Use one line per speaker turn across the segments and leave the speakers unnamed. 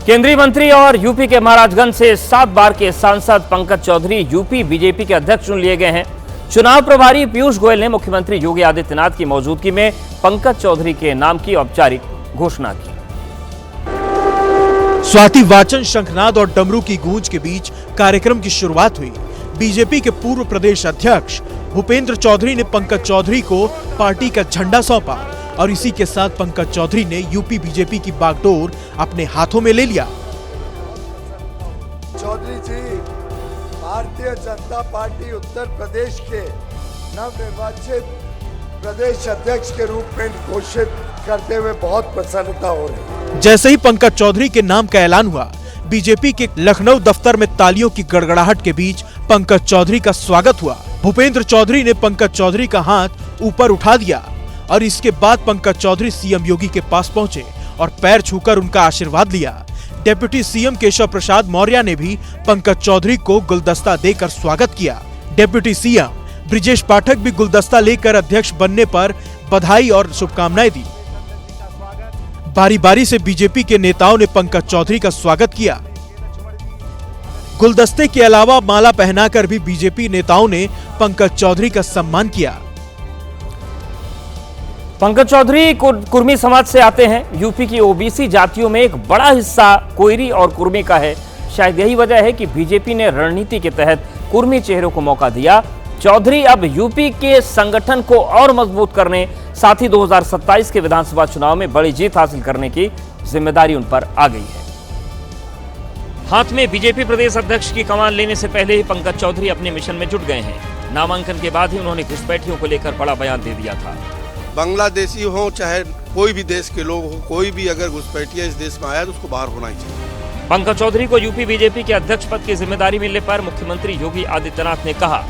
केंद्रीय मंत्री और यूपी के महाराजगंज से 7 बार के सांसद पंकज चौधरी यूपी बीजेपी के अध्यक्ष चुन लिए गए हैं। चुनाव प्रभारी पीयूष गोयल ने मुख्यमंत्री योगी आदित्यनाथ की मौजूदगी में पंकज चौधरी के नाम की औपचारिक घोषणा की।
स्वाति वाचन, शंखनाद और डमरू की गूंज के बीच कार्यक्रम की शुरुआत हुई। बीजेपी के पूर्व प्रदेश अध्यक्ष भूपेंद्र चौधरी ने पंकज चौधरी को पार्टी का झंडा सौंपा और इसी के साथ पंकज चौधरी ने यूपी बीजेपी की बागडोर अपने हाथों में ले लिया।
चौधरी जी भारतीय जनता पार्टी उत्तर प्रदेश के नवनिर्वाचित प्रदेश अध्यक्ष के रूप में घोषित करते हुए बहुत प्रसन्नता हो रही है।
जैसे ही पंकज चौधरी के नाम का ऐलान हुआ, बीजेपी के लखनऊ दफ्तर में तालियों की गड़गड़ाहट के बीच पंकज चौधरी का स्वागत हुआ। भूपेंद्र चौधरी ने पंकज चौधरी का हाथ ऊपर उठा दिया और इसके बाद पंकज चौधरी सीएम योगी के पास पहुंचे और पैर छूकर उनका आशीर्वाद लिया। डिप्टी सीएम केशव प्रसाद मौर्य ने भी पंकज चौधरी को गुलदस्ता देकर स्वागत किया। डिप्टी सीएम ब्रिजेश पाठक भी गुलदस्ता लेकर अध्यक्ष बनने पर बधाई और शुभकामनाएं दी। बारी बारी से बीजेपी के नेताओं ने पंकज चौधरी का स्वागत किया। गुलदस्ते के अलावा माला पहनाकर भी बीजेपी नेताओं ने पंकज चौधरी का सम्मान किया।
पंकज चौधरी कुर्मी समाज से आते हैं। यूपी की ओबीसी जातियों में एक बड़ा हिस्सा कोयरी और कुर्मी का है। शायद यही वजह है कि बीजेपी ने रणनीति के तहत कुर्मी चेहरों को मौका दिया। चौधरी अब यूपी के संगठन को और मजबूत करने, साथ ही 2027 के विधानसभा चुनाव में बड़ी जीत हासिल करने की जिम्मेदारी उन पर आ गई है। हाथ में बीजेपी प्रदेश अध्यक्ष की कमान लेने से पहले ही पंकज चौधरी अपने मिशन में जुट गए हैं। नामांकन के बाद ही उन्होंने घुसपैठियों को लेकर बड़ा बयान दे दिया था।
बांग्लादेशी हो चाहे कोई भी देश के लोग हो, कोई भी अगर घुसपैठिया इस देश में आया तो उसको बाहर होना ही चाहिए।
पंकज चौधरी को यूपी बीजेपी के अध्यक्ष पद की जिम्मेदारी मिलने पर मुख्यमंत्री योगी आदित्यनाथ ने कहा,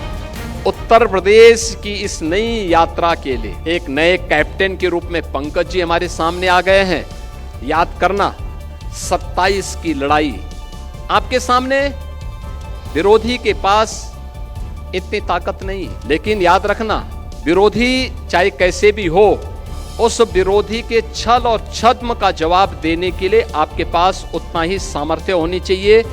उत्तर प्रदेश की इस नई यात्रा के लिए एक नए कैप्टन के रूप में पंकज जी हमारे सामने आ गए हैं। याद करना, 27 की लड़ाई आपके सामने, विरोधी के पास इतनी ताकत नहीं, लेकिन याद रखना, विरोधी चाहे कैसे भी हो, उस विरोधी के छल और छद्म का जवाब देने के लिए आपके पास उतना ही सामर्थ्य होनी चाहिए।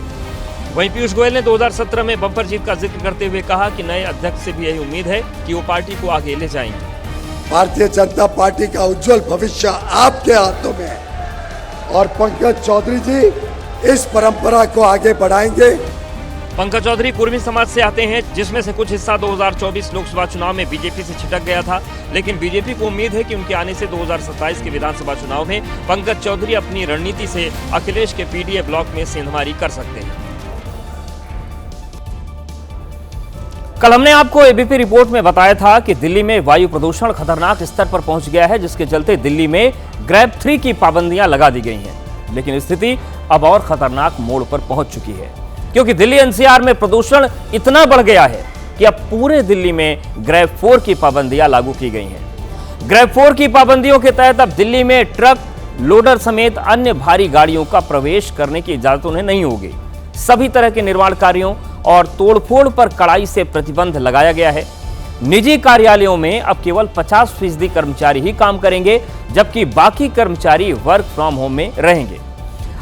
वहीं पीयूष गोयल ने 2017 में बम्पर जीत का जिक्र करते हुए कहा कि नए अध्यक्ष से भी यही उम्मीद है कि वो पार्टी को आगे ले जाएंगे।
भारतीय जनता पार्टी का उज्जवल भविष्य आपके हाथों में है और पंकज चौधरी जी इस परंपरा को आगे बढ़ाएंगे।
पंकज चौधरी कुर्मी समाज से आते हैं, जिसमें से कुछ हिस्सा 2024 लोकसभा चुनाव में बीजेपी से छिटक गया था, लेकिन बीजेपी को उम्मीद है कि उनके आने से 2027 के विधानसभा चुनाव में पंकज चौधरी अपनी रणनीति से अखिलेश के पीडीए ब्लॉक में सेंधमारी कर सकते हैं। कल हमने आपको एबीपी रिपोर्ट में बताया था कि दिल्ली में वायु प्रदूषण खतरनाक स्तर पर पहुंच गया है, जिसके चलते दिल्ली में ग्रैब 3 की पाबंदियां लगा दी गई हैं। लेकिन स्थिति अब और खतरनाक मोड़ पर पहुंच चुकी है, क्योंकि दिल्ली एनसीआर में प्रदूषण इतना बढ़ गया है कि अब पूरे दिल्ली में ग्रैब 4 की पाबंदियां लागू की गई हैं। ग्रैब 4 की पाबंदियों के तहत अब दिल्ली में ट्रक, लोडर समेत अन्य भारी गाड़ियों का प्रवेश करने की इजाजत उन्हें नहीं होगी। सभी तरह के निर्माण कार्यों और तोड़फोड़ पर कड़ाई से प्रतिबंध लगाया गया है। निजी कार्यालयों में अब केवल 50% कर्मचारी ही काम करेंगे, जबकि बाकी कर्मचारी वर्क फ्रॉम होम में रहेंगे।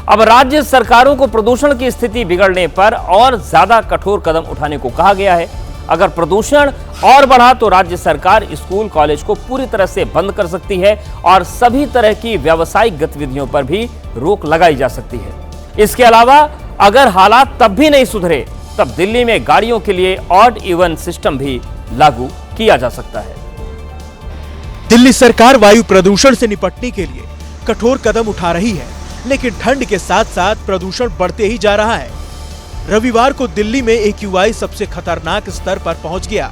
अब राज्य सरकारों को प्रदूषण की स्थिति बिगड़ने पर और ज्यादा कठोर कदम उठाने को कहा गया है। अगर प्रदूषण और बढ़ा तो राज्य सरकार स्कूल कॉलेज को पूरी तरह से बंद कर सकती है और सभी तरह की व्यावसायिक गतिविधियों पर भी रोक लगाई जा सकती है। इसके अलावा अगर हालात तब भी नहीं सुधरे, तब दिल्ली में गाड़ियों के लिए ऑड इवन सिस्टम भी लागू किया जा सकता है।
दिल्ली सरकार वायु प्रदूषण से निपटने के लिए कठोर कदम उठा रही है, लेकिन ठंड के साथ साथ प्रदूषण बढ़ते ही जा रहा है। रविवार को दिल्ली में AQI सबसे खतरनाक स्तर पर पहुंच गया।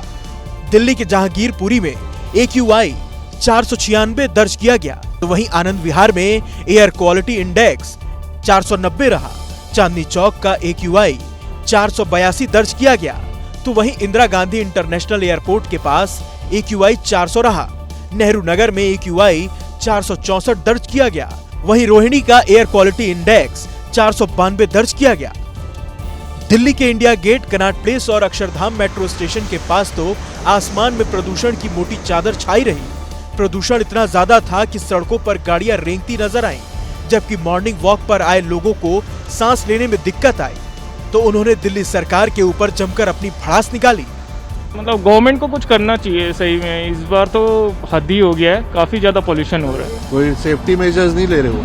दिल्ली के जहांगीरपुरी में AQI 496 दर्ज किया गया, तो वहीं आनंद विहार में एयर क्वालिटी इंडेक्स 490 रहा। चांदनी चौक का AQI 482 दर्ज किया गया, तो वहीं इंदिरा गांधी इंटरनेशनल एयरपोर्ट के पास AQI 400 रहा। नेहरू नगर में AQI 464 दर्ज किया गया। वहीं रोहिणी का एयर क्वालिटी इंडेक्स 492 दर्ज किया गया। दिल्ली के इंडिया गेट, कनॉट प्लेस और अक्षरधाम मेट्रो स्टेशन के पास तो आसमान में प्रदूषण की मोटी चादर छाई रही। प्रदूषण इतना ज्यादा था कि सड़कों पर गाड़ियां रेंगती नजर आईं। जबकि मॉर्निंग वॉक पर आए लोगों को सांस लेने में दिक्कत आई तो उन्होंने दिल्ली सरकार के ऊपर जमकर अपनी भड़ास निकाली।
मतलब गवर्नमेंट को कुछ करना चाहिए सही में, इस बार तो हद ही हो गया है, काफी ज्यादा पोल्यूशन हो रहा है।
कोई सेफ्टी मेजर्स नहीं ले रहे हो,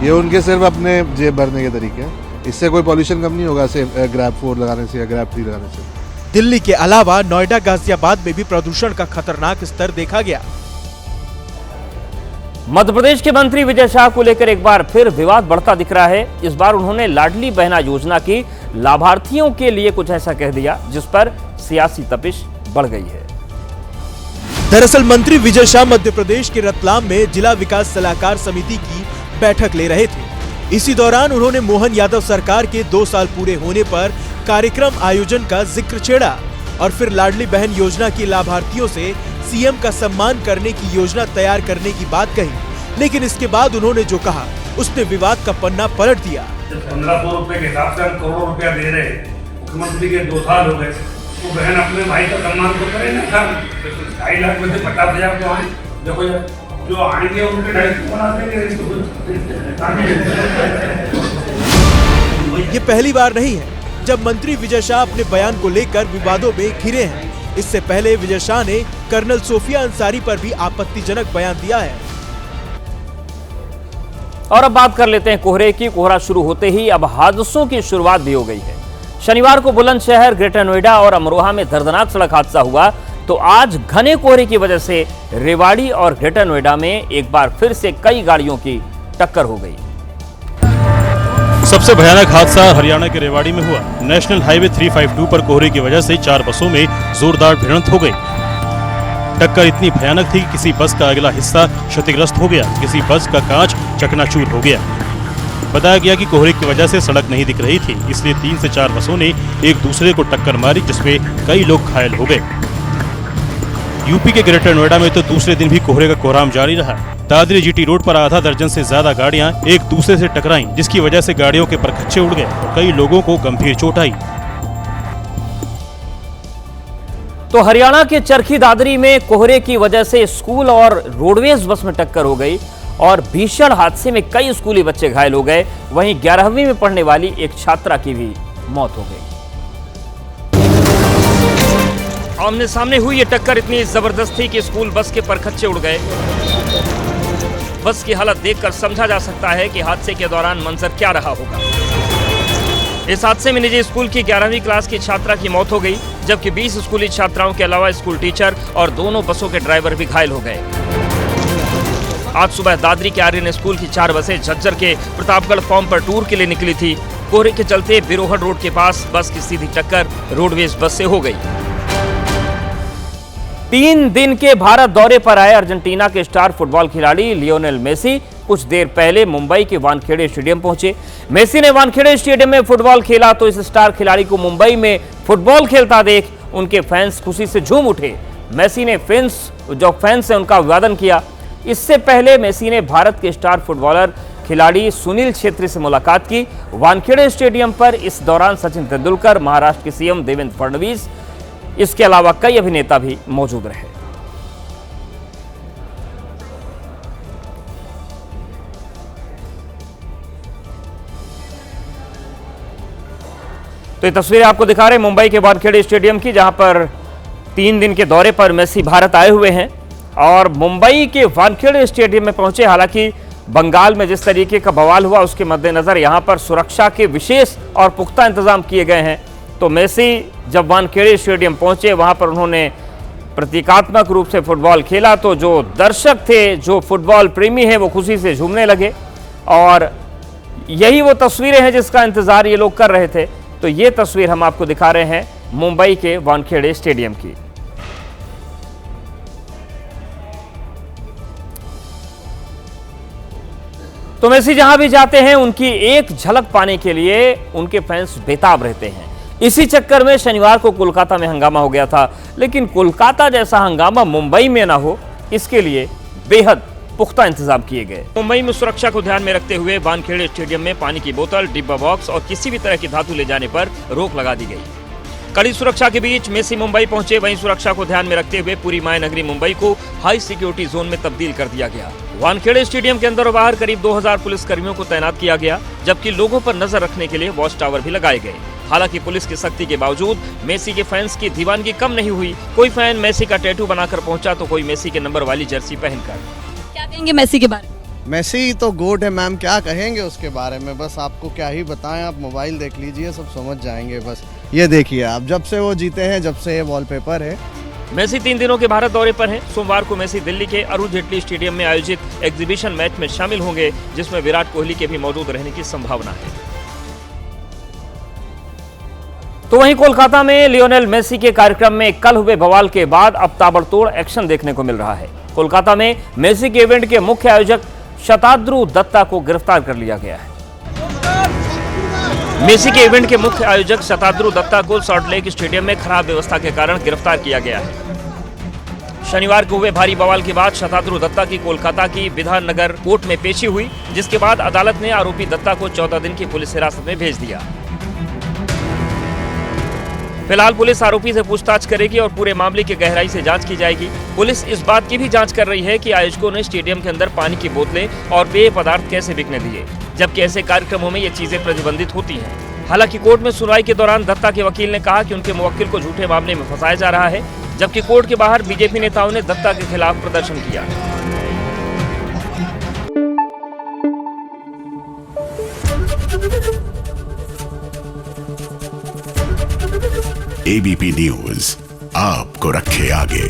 ये उनके सिर्फ अपने जेब भरने के तरीके हैं। इससे कोई पोल्यूशन कम नहीं होगा ग्रैब 4 लगाने से या ग्रैब 3 लगाने से।
दिल्ली के अलावा नोएडा, गाजियाबाद में भी प्रदूषण का खतरनाक स्तर देखा गया।
मध्य प्रदेश के मंत्री विजय शाह को लेकर एक बार फिर विवाद बढ़ता दिख रहा है। इस बार उन्होंने लाडली बहना योजना की लाभार्थियों के लिए कुछ ऐसा कह दिया जिस पर सियासी तपिश बढ़ गई है।
दरअसल मंत्री विजय शाह मध्य प्रदेश के रतलाम में जिला विकास सलाहकार समिति की बैठक ले रहे थे। इसी दौरान उन्होंने मोहन यादव सरकार के 2 साल पूरे होने पर कार्यक्रम आयोजन का जिक्र छेड़ा और फिर लाडली बहन योजना की लाभार्थियों से सीएम का सम्मान करने की योजना तैयार करने की बात कही। लेकिन इसके बाद उन्होंने जो कहा उसने विवाद का पन्ना पलट दिया।
1500 रुपए के हिसाब से हम करोड़ रुपया दे रहे, मुख्यमंत्री के 2 साल हो गए, वो बहन अपने भाई का सम्मान तो करे ना। 2.5 लाख में से 50,000 तो आए, देखो जो आएंगे उनके डायरेक्ट बना देंगे।
ये पहली बार नहीं है जब मंत्री विजय शाह अपने बयान को लेकर विवादों में घिरे हैं। इससे पहले विजय शाह ने कर्नल सोफिया अंसारी पर भी आपत्तिजनक बयान दिया है।
और अब बात कर लेते हैं कोहरे की। कोहरा शुरू होते ही अब हादसों की शुरुआत भी हो गई है। शनिवार को बुलंदशहर, ग्रेटर नोएडा और अमरोहा में दर्दनाक सड़क हादसा हुआ तो आज घने कोहरे की वजह से रेवाड़ी और ग्रेटर नोएडा में एक बार फिर से कई गाड़ियों की टक्कर हो गई।
सबसे भयानक हादसा हरियाणा के रेवाड़ी में हुआ। नेशनल हाईवे 352 पर कोहरे की वजह से 4 बसों में जोरदार भिड़ंत हो गई। टक्कर इतनी भयानक थी कि किसी बस का अगला हिस्सा क्षतिग्रस्त हो गया, किसी बस का कांच चकनाचूर हो गया। बताया गया कि कोहरे की वजह से सड़क नहीं दिख रही थी, इसलिए 3 से 4 बसों ने एक दूसरे को टक्कर मारी जिसमें कई लोग घायल हो गए। यूपी के ग्रेटर नोएडा में तो दूसरे दिन भी कोहरे का कोहराम जारी रहा। दादरी जीटी रोड पर आधा दर्जन से ज्यादा गाड़ियां एक दूसरे से टकराईं, जिसकी वजह से गाड़ियों के परखच्चे उड़ गए और कई लोगों को गंभीर चोट आई।
तो हरियाणा के चरखी दादरी में कोहरे की वजह से स्कूल और रोडवेज बस में टक्कर हो गई और भीषण हादसे में कई स्कूली बच्चे घायल हो गए। वहीं 11वीं में पढ़ने वाली एक छात्रा की भी मौत हो गई। आमने सामने हुई ये टक्कर इतनी जबरदस्त थी कि स्कूल बस के परखच्चे उड़ गए। बस की हालत देखकर समझा जा सकता है कि हादसे के दौरान मंजर क्या रहा होगा। इस हादसे में निजी स्कूल की 11वीं क्लास की छात्रा की मौत हो गई, जबकि 20 स्कूली छात्राओं के अलावा स्कूल टीचर और दोनों बसों के ड्राइवर भी घायल हो गए। आज सुबह दादरी के आर्यन स्कूल की 4 बसें झज्जर के प्रतापगढ़ फॉर्म पर टूर के लिए निकली थी। कोहरे के चलते बिरोहड़ रोड के पास बस की सीधी टक्कर रोडवेज बस से हो गई। 3 दिन के भारत दौरे पर आए अर्जेंटीना के स्टार फुटबॉल खिलाड़ी लियोनेल मेसी कुछ देर पहले मुंबई के वानखेड़े स्टेडियम पहुंचे। मेसी ने वानखेड़े स्टेडियम में फुटबॉल खेला तो इस स्टार खिलाड़ी को मुंबई में फुटबॉल खेलता देख उनके फैंस खुशी से झूम उठे। मेसी ने जो फैंस हैं उनका अभिवादन किया। इससे पहले मेसी ने भारत के स्टार फुटबॉलर खिलाड़ी सुनील छेत्री से मुलाकात की। वानखेड़े स्टेडियम पर इस दौरान सचिन तेंदुलकर, महाराष्ट्र के सीएम देवेंद्र फडणवीस, इसके अलावा कई अभिनेता भी मौजूद रहे। तो ये तस्वीरें आपको दिखा रहे हैं मुंबई के वानखेड़े स्टेडियम की, जहां पर 3 दिन के दौरे पर मेसी भारत आए हुए हैं और मुंबई के वानखेड़े स्टेडियम में पहुंचे। हालांकि बंगाल में जिस तरीके का बवाल हुआ उसके मद्देनजर यहां पर सुरक्षा के विशेष और पुख्ता इंतजाम किए गए हैं। तो मेसी जब वानखेड़े स्टेडियम पहुंचे वहां पर उन्होंने प्रतीकात्मक रूप से फुटबॉल खेला तो जो दर्शक थे, जो फुटबॉल प्रेमी हैं, वो खुशी से झूमने लगे और यही वो तस्वीरें हैं जिसका इंतजार ये लोग कर रहे थे। तो ये तस्वीर हम आपको दिखा रहे हैं मुंबई के वानखेड़े स्टेडियम की। तो मेसी जहां भी जाते हैं उनकी एक झलक पाने के लिए उनके फैंस बेताब रहते हैं। इसी चक्कर में शनिवार को कोलकाता में हंगामा हो गया था, लेकिन कोलकाता जैसा हंगामा मुंबई में ना हो इसके लिए बेहद पुख्ता इंतजाम किए गए। मुंबई में सुरक्षा को ध्यान में रखते हुए वानखेड़े स्टेडियम में पानी की बोतल, डिब्बा बॉक्स और किसी भी तरह की धातु ले जाने पर रोक लगा दी गई। कड़ी सुरक्षा के बीच मेसी मुंबई पहुंचे। वहीं सुरक्षा को ध्यान में रखते हुए पूरी माया नगरी मुंबई को हाई सिक्योरिटी जोन में तब्दील कर दिया गया। वानखेड़े स्टेडियम के अंदर और बाहर करीब 2000 पुलिस कर्मियों को तैनात किया गया, जबकि लोगों पर नजर रखने के लिए वॉच टावर भी लगाए गए। हालांकि पुलिस की सख्ती के बावजूद मेसी के फैंस की दीवानगी कम नहीं हुई। कोई फैन मेसी का टैटू बनाकर पहुंचा तो कोई मेसी के नंबर वाली जर्सी पहनकर।
क्या कहेंगे मेसी के बारे में?
मेसी तो गोट है मैम, क्या कहेंगे उसके बारे में, बस आपको क्या ही बताएं, आप मोबाइल देख लीजिए सब समझ जाएंगे। बस ये देखिए आप, जब से वो जीते हैं, जब से ये वॉलपेपर है।
मेसी 3 दिनों के भारत दौरे पर हैं। सोमवार को मेसी दिल्ली के अरुण जेटली स्टेडियम में आयोजित एग्जीबिशन मैच में शामिल होंगे, जिसमें विराट कोहली के भी मौजूद रहने की संभावना है। तो वहीं कोलकाता में लियोनेल मेसी के कार्यक्रम में कल हुए बवाल के बाद अब ताबड़तोड़ एक्शन देखने को मिल रहा है। कोलकाता में मेसी के इवेंट के मुख्य आयोजक शताद्रु दत्ता को गिरफ्तार कर लिया गया है। मेसी के इवेंट के मुख्य आयोजक शताद्रु दत्ता को सॉल्ट लेक स्टेडियम में खराब व्यवस्था के कारण गिरफ्तार किया गया है। शनिवार को हुए भारी बवाल के बाद शताद्रु दत्ता की कोलकाता की विधान नगर कोर्ट में पेशी हुई, जिसके बाद अदालत ने आरोपी दत्ता को 14 दिन की पुलिस हिरासत में भेज दिया। फिलहाल पुलिस आरोपी से पूछताछ करेगी और पूरे मामले की गहराई से जांच की जाएगी। पुलिस इस बात की भी जांच कर रही है कि आयोजकों ने स्टेडियम के अंदर पानी की बोतलें और पेय पदार्थ कैसे बिकने दिए, जबकि ऐसे कार्यक्रमों में ये चीजें प्रतिबंधित होती हैं। हालांकि कोर्ट में सुनवाई के दौरान दत्ता के वकील ने कहा कि उनके मुवक्किल को झूठे मामले में फंसाया जा रहा है, जबकि कोर्ट के बाहर बीजेपी नेताओं ने दत्ता के खिलाफ प्रदर्शन किया।
एबीपी न्यूज आपको रखे आगे।